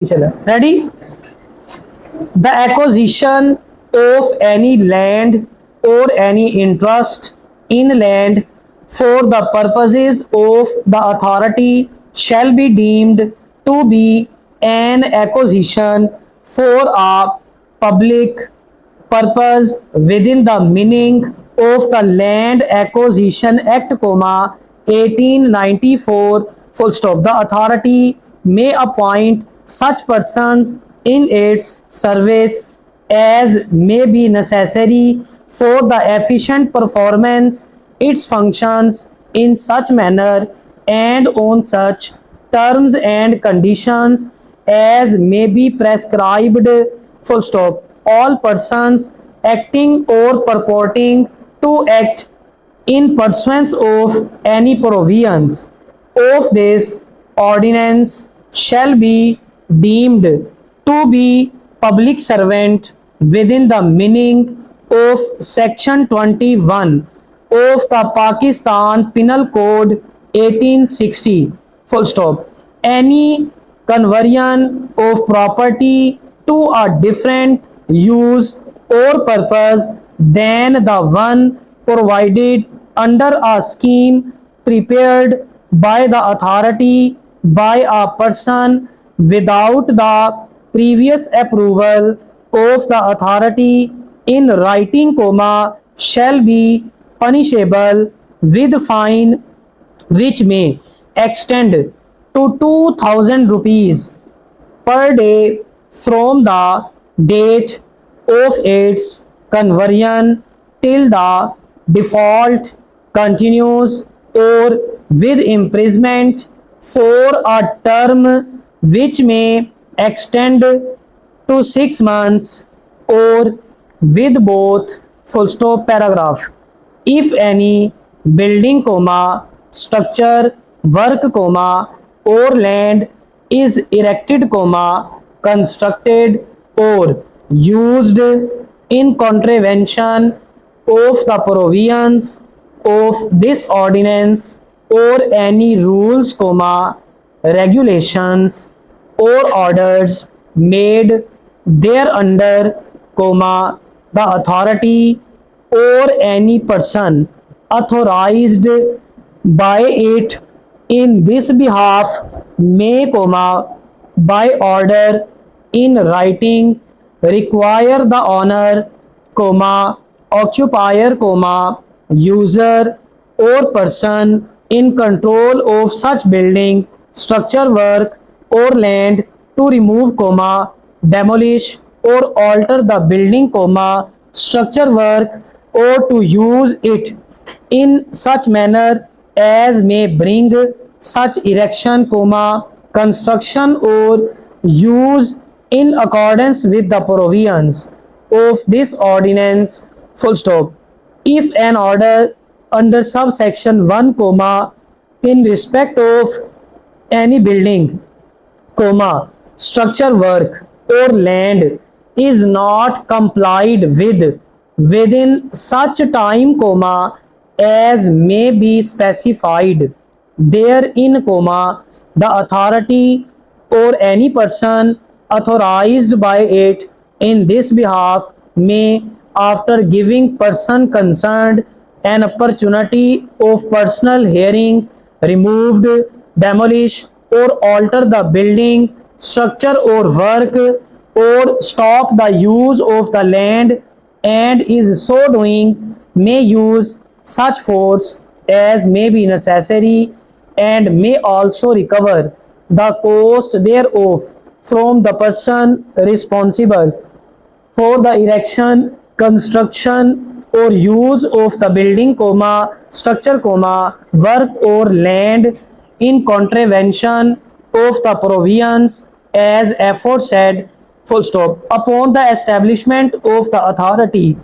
Ready? The acquisition of any land or any interest in land for the purposes of the authority shall be deemed to be an acquisition for a public purpose within the meaning of the Land Acquisition Act, 1894, full stop. The authority may appoint such persons in its service as may be necessary for the efficient performance its functions in such manner and on such terms and conditions as may be prescribed, full stop. All persons acting or purporting to act in pursuance of any provisions of this ordinance shall be deemed to be public servant within the meaning of section 21 of the Pakistan Penal Code 1860, full stop. Any conversion of property to a different use or purpose than the one provided under a scheme prepared by the authority by a person without the previous approval of the authority in writing, shall be punishable with fine which may extend to 2000 rupees per day from the date of its conversion till the default continues, or with imprisonment for a term which may extend to 6 months, or with both, full stop. Paragraph. If any building, structure, work, or land is erected, constructed, or used in contravention of the provisions of this ordinance or any rules, regulations, or orders made thereunder, the authority or any person authorized by it in this behalf may, by order in writing, require the owner, occupier, user, or person in control of such building, structure, work, or land to remove, demolish, or alter the building, structure, work, or to use it in such manner as may bring such erection, construction, or use in accordance with the provisions of this ordinance, full stop. If an order under subsection 1, in respect of any building, structure, work, or land is not complied with within such time, as may be specified therein, the authority or any person authorized by it in this behalf may, after giving person concerned an opportunity of personal hearing, removed, demolish, or alter the building, structure, or work, or stop the use of the land, and is so doing may use such force as may be necessary, and may also recover the cost thereof from the person responsible for the erection, construction, or use of the building, structure, work, or land in contravention of the provisions as aforesaid, full stop. Upon the establishment of the authority,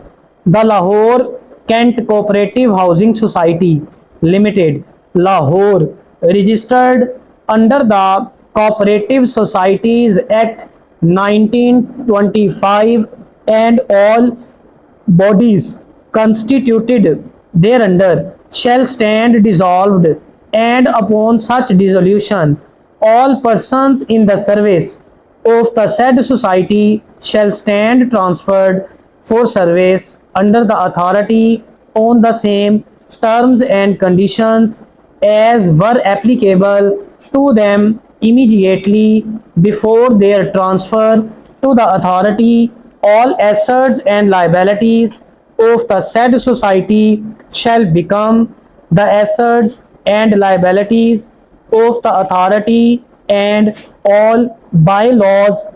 the Lahore Kent Cooperative Housing Society Limited, Lahore, registered under the Cooperative Societies Act 1925, and all bodies constituted thereunder shall stand dissolved, and upon such dissolution all persons in the service of the said society shall stand transferred for service under the authority on the same terms and conditions as were applicable to them immediately before their transfer to the authority. All assets and liabilities of the said society shall become the assets and liabilities of the authority, and all bylaws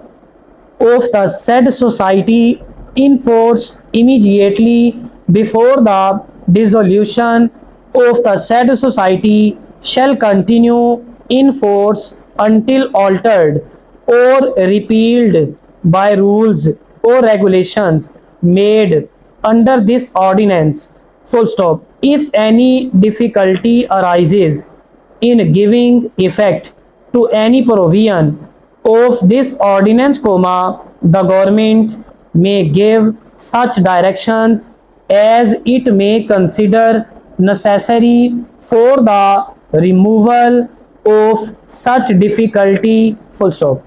of the said society in force immediately before the dissolution of the said society shall continue in force until altered or repealed by rules or regulations made under this ordinance. Full stop. If any difficulty arises in giving effect to any provision of this ordinance, the government may give such directions as it may consider necessary for the removal of such difficulty. Full stop.